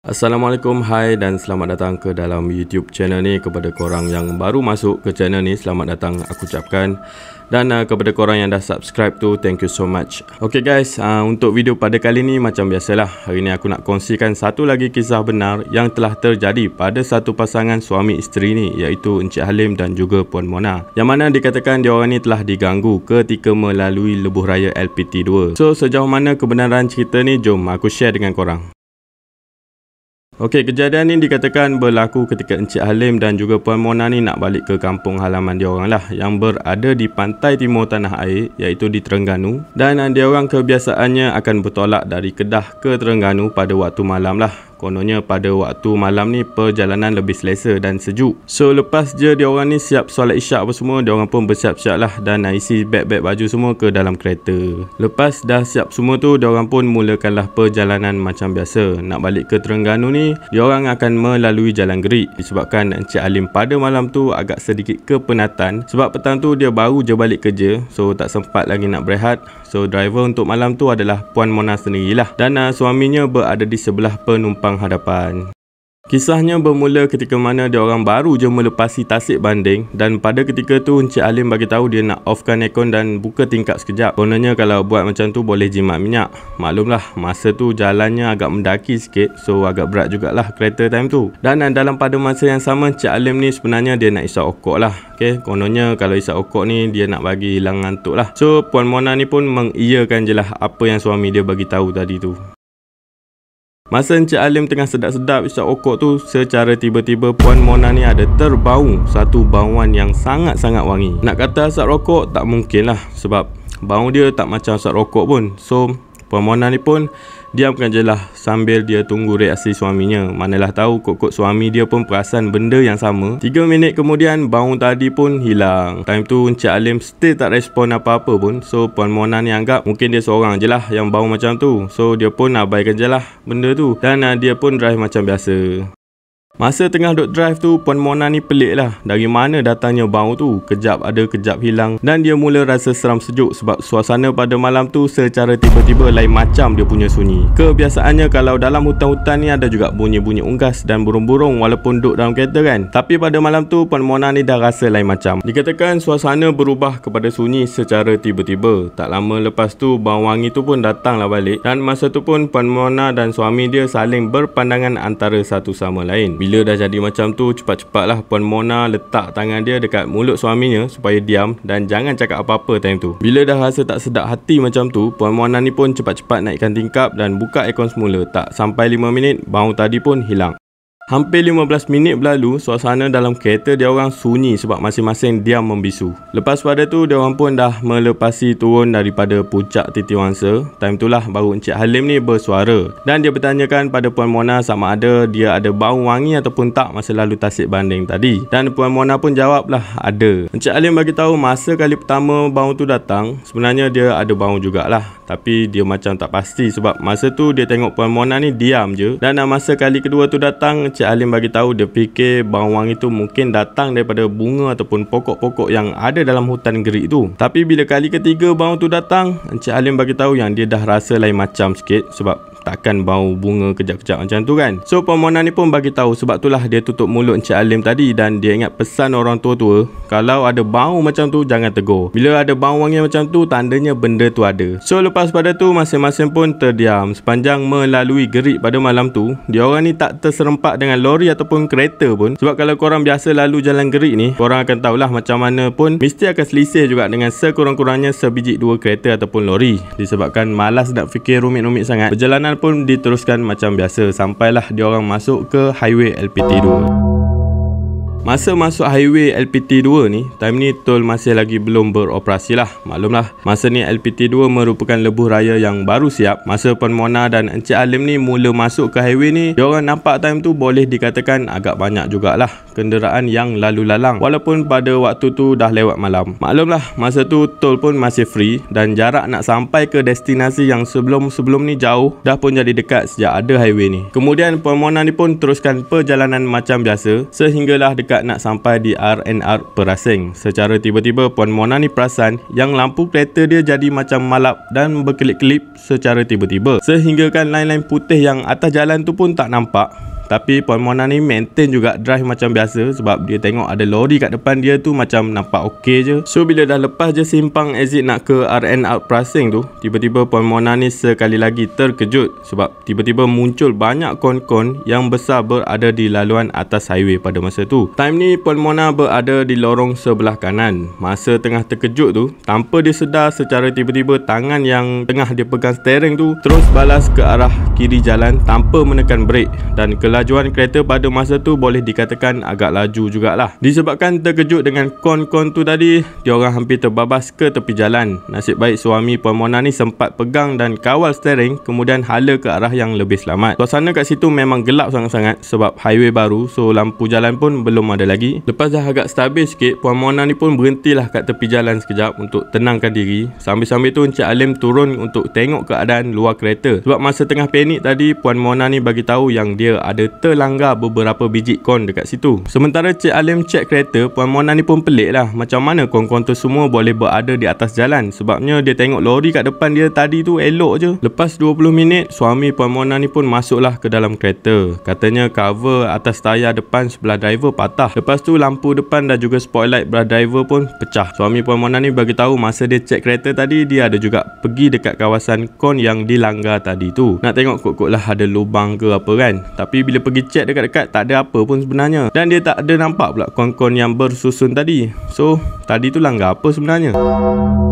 Assalamualaikum, hai dan selamat datang ke dalam YouTube channel ni. Kepada korang yang baru masuk ke channel ni, selamat datang aku ucapkan. Dan kepada korang yang dah subscribe tu, thank you so much. Okay guys, untuk video pada kali ni macam biasalah, hari ni aku nak kongsikan satu lagi kisah benar yang telah terjadi pada satu pasangan suami isteri ni, iaitu Encik Halim dan juga Puan Mona, yang mana dikatakan diorang ni telah diganggu ketika melalui lebuh raya LPT2. So sejauh mana kebenaran cerita ni, jom aku share dengan korang. Okey, kejadian ni dikatakan berlaku ketika Encik Halim dan juga Puan Mona ni nak balik ke kampung halaman diorang lah, yang berada di pantai timur tanah air, iaitu di Terengganu. Dan diorang kebiasaannya akan bertolak dari Kedah ke Terengganu pada waktu malam lah. Kononnya pada waktu malam ni perjalanan lebih selesa dan sejuk. So lepas je diorang ni siap solat isyak apa semua, diorang pun bersiap-siap lah dan isi beg-beg baju semua ke dalam kereta. Lepas dah siap semua tu, diorang pun mulakanlah perjalanan macam biasa. Nak balik ke Terengganu ni, diorang akan melalui Jalan Gerik. Disebabkan Encik Halim pada malam tu agak sedikit kepenatan, sebab petang tu dia baru je balik kerja, so tak sempat lagi nak berehat. So driver untuk malam tu adalah Puan Mona sendirilah, dan suaminya berada di sebelah penumpang hadapan. Kisahnya bermula ketika mana diorang baru je melepasi tasik banding, dan pada ketika tu Encik Halim bagi tahu dia nak offkan aircon dan buka tingkap sekejap. Kononnya kalau buat macam tu boleh jimat minyak. Maklumlah masa tu jalannya agak mendaki sikit, so agak berat jugalah kereta time tu. Dan dalam pada masa yang sama, Encik Halim ni sebenarnya dia nak isap okok lah. Okay, kononnya kalau isap okok ni dia nak bagi hilang ngantuk lah. So Puan Mona ni pun mengiyakan je lah apa yang suami dia bagi tahu tadi tu. Masa Encik Halim tengah sedap-sedap isap okok tu, secara tiba-tiba Puan Mona ni ada terbau satu bauan yang sangat-sangat wangi. Nak kata asap rokok tak mungkin lah, sebab bau dia tak macam asap rokok pun. So Puan Mona ni pun diamkan je lah sambil dia tunggu reaksi suaminya. Manalah tahu kok suami dia pun perasan benda yang sama. 3 minit kemudian bau tadi pun hilang. Time tu Encik Halim still tak respon apa-apa pun. So Puan Mona ni anggap mungkin dia seorang je lah yang bau macam tu. So dia pun abaikan je lah benda tu, dan dia pun drive macam biasa. Masa tengah duk drive tu, Puan Mona ni pelik lah, dari mana datangnya bau tu. Kejap ada, kejap hilang, dan dia mula rasa seram sejuk sebab suasana pada malam tu secara tiba-tiba lain macam dia punya sunyi. Kebiasaannya kalau dalam hutan-hutan ni ada juga bunyi-bunyi unggas dan burung-burung walaupun duk dalam kereta kan. Tapi pada malam tu Puan Mona ni dah rasa lain macam. Dikatakan suasana berubah kepada sunyi secara tiba-tiba. Tak lama lepas tu bau wangi tu pun datanglah balik, dan masa tu pun Puan Mona dan suami dia saling berpandangan antara satu sama lain. Bila dah jadi macam tu, cepat-cepatlah Puan Mona letak tangan dia dekat mulut suaminya supaya diam dan jangan cakap apa-apa time tu. Bila dah rasa tak sedap hati macam tu, Puan Mona ni pun cepat-cepat naikkan tingkap dan buka aircon semula. Tak sampai 5 minit, bau tadi pun hilang. Hampir 15 minit berlalu, suasana dalam kereta diorang sunyi sebab masing-masing diam membisu. Lepas pada tu, diorang pun dah melepasi turun daripada puncak Titiwangsa. Time itulah baru Encik Halim ni bersuara, dan dia bertanyakan pada Puan Mona sama ada dia ada bau wangi ataupun tak masa lalu tasik banding tadi. Dan Puan Mona pun jawablah ada. Encik Halim bagi tahu masa kali pertama bau tu datang, sebenarnya dia ada bau jugalah, tapi dia macam tak pasti sebab masa tu dia tengok Puan Mona ni diam je. Dan masa kali kedua tu datang, Encik Halim bagi tahu dia fikir bau wangi tu mungkin datang daripada bunga ataupun pokok-pokok yang ada dalam hutan Gerik tu. Tapi bila kali ketiga bau tu datang, Encik Halim bagi tahu yang dia dah rasa lain macam sikit, sebab takkan bau bunga kejap-kejap macam tu kan. So Puan Mona ni pun bagi tahu, sebab itulah dia tutup mulut Encik Halim tadi, dan dia ingat pesan orang tua-tua, kalau ada bau macam tu jangan tegur. Bila ada bau wangi macam tu, tandanya benda tu ada. So lepas pada tu masing-masing pun terdiam. Sepanjang melalui Gerik pada malam tu, diorang ni tak terserempak dengan lori ataupun kereta pun, sebab kalau korang biasa lalu Jalan Gerik ni, korang akan tahulah macam mana pun mesti akan selisih juga dengan sekurang-kurangnya sebiji 2 kereta ataupun lori. Disebabkan malas nak fikir rumit-rumit sangat, perjalanan pun diteruskan macam biasa sampailah diorang masuk ke highway LPT2. Masa masuk highway LPT2 ni, time ni tol masih lagi belum beroperasi lah. Maklumlah, masa ni LPT2 merupakan lebuh raya yang baru siap. Masa Puan Mona dan Encik Halim ni mula masuk ke highway ni, diorang nampak time tu boleh dikatakan agak banyak jugalah kenderaan yang lalu lalang, walaupun pada waktu tu dah lewat malam. Maklumlah, masa tu tol pun masih free, dan jarak nak sampai ke destinasi yang sebelum-sebelum ni jauh dah pun jadi dekat sejak ada highway ni. Kemudian Puan Mona ni pun teruskan perjalanan macam biasa sehinggalah dekat dekat nak sampai di R&R Perasing. Secara tiba-tiba Puan Mona ni perasan yang lampu kereta dia jadi macam malap dan berkelip-kelip secara tiba-tiba, sehingga kan line-line putih yang atas jalan tu pun tak nampak. Tapi Puan Mona ni maintain juga drive macam biasa sebab dia tengok ada lori kat depan dia tu macam nampak okey je. So bila dah lepas je simpang exit nak ke R&R Prasing tu, tiba-tiba Puan Mona ni sekali lagi terkejut sebab tiba-tiba muncul banyak kon-kon yang besar berada di laluan atas highway pada masa tu. Time ni Puan Mona berada di lorong sebelah kanan. Masa tengah terkejut tu, tanpa dia sedar secara tiba-tiba tangan yang tengah dia pegang steering tu terus balas ke arah kiri jalan tanpa menekan brake, dan kelajuan kereta pada masa tu boleh dikatakan agak laju jugalah. Disebabkan terkejut dengan kon-kon tu tadi, diorang hampir terbabas ke tepi jalan. Nasib baik suami Puan Mona ni sempat pegang dan kawal steering, kemudian hala ke arah yang lebih selamat. Suasana kat situ memang gelap sangat-sangat sebab highway baru, so lampu jalan pun belum ada lagi. Lepas dah agak stabil sikit, Puan Mona ni pun berhentilah kat tepi jalan sekejap untuk tenangkan diri. Sambil-sambil tu Encik Alim turun untuk tengok keadaan luar kereta. Sebab masa tengah panik tadi, Puan Mona ni bagi tahu yang dia ada terlanggar beberapa biji kon dekat situ. Sementara Cik Alim cek kereta, Puan Mona ni pun pelik lah, macam mana kon-kon tu semua boleh berada di atas jalan. Sebabnya dia tengok lori kat depan dia tadi tu elok je. Lepas 20 minit, suami Puan Mona ni pun masuklah ke dalam kereta. Katanya cover atas tayar depan sebelah driver patah. Lepas tu lampu depan dan juga spotlight belah driver pun pecah. Suami Puan Mona ni bagi tahu masa dia cek kereta tadi, dia ada juga pergi dekat kawasan kon yang dilanggar tadi tu. Nak tengok kot-kot lah ada lubang ke apa kan. Tapi bila pergi cek dekat-dekat, tak ada apa pun sebenarnya. Dan dia tak ada nampak pula kon-kon yang bersusun tadi. So tadi tu langgar apa sebenarnya?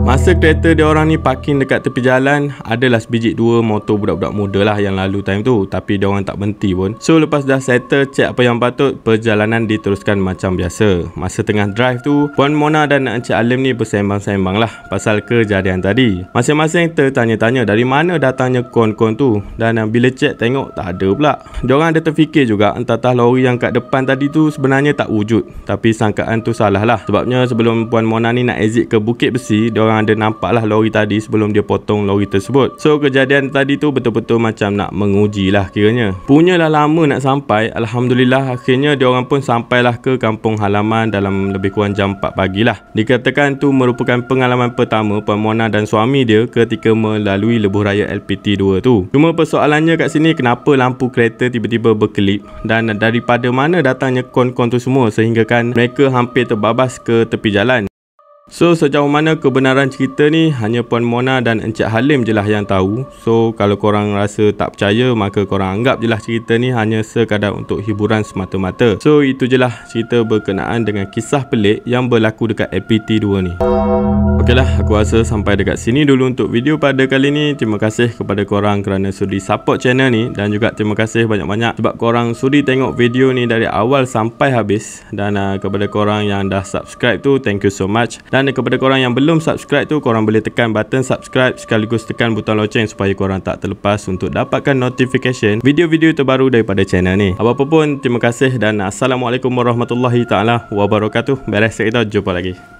Masa kereta dia orang ni parking dekat tepi jalan, adalah sebiji dua motor budak-budak muda lah yang lalu time tu. Tapi dia orang tak berhenti pun. So lepas dah settle cek apa yang patut, perjalanan diteruskan macam biasa. Masa tengah drive tu, Puan Mona dan Encik Alim ni bersembang-sembang lah pasal kejadian tadi. Masing-masing tertanya-tanya dari mana datangnya kon-kon tu. Dan bila cek tengok tak ada pula. Diorang ada terfikir juga entah lori yang kat depan tadi tu sebenarnya tak wujud. Tapi sangkaan tu salah lah. Sebabnya sebelum Puan Mona ni nak exit ke Bukit Besi, diorang ada nampak lah lori tadi sebelum dia potong lori tersebut. So kejadian tadi tu betul-betul macam nak menguji lah kiranya. Punyalah lama nak sampai. Alhamdulillah akhirnya diorang pun sampailah ke kampung halaman dalam lebih kurang jam 4 pagi lah. Dikatakan tu merupakan pengalaman pertama Puan Mona dan suami dia ketika melalui lebuh raya LPT2 tu. Cuma persoalannya kat sini, kenapa lampu kereta tiba-tiba berkelip dan daripada mana datangnya kon-kon tu semua sehingga kan mereka hampir terbabas ke tepi jalan. So sejauh mana kebenaran cerita ni hanya Puan Mona dan Encik Halim je lah yang tahu. So kalau korang rasa tak percaya, maka korang anggap je lah cerita ni hanya sekadar untuk hiburan semata-mata. So itu je lah cerita berkenaan dengan kisah pelik yang berlaku dekat LPT2 ni. Okeylah, aku rasa sampai dekat sini dulu untuk video pada kali ni. Terima kasih kepada korang kerana sudi support channel ni, dan juga terima kasih banyak-banyak sebab korang sudi tengok video ni dari awal sampai habis. Dan kepada korang yang dah subscribe tu, thank you so much. Dan kepada korang yang belum subscribe tu, korang boleh tekan button subscribe sekaligus tekan butang loceng supaya korang tak terlepas untuk dapatkan notification video-video terbaru daripada channel ni. Apa-apa pun, terima kasih dan Assalamualaikum warahmatullahi taala wabarakatuh. Beres cerita, jumpa lagi.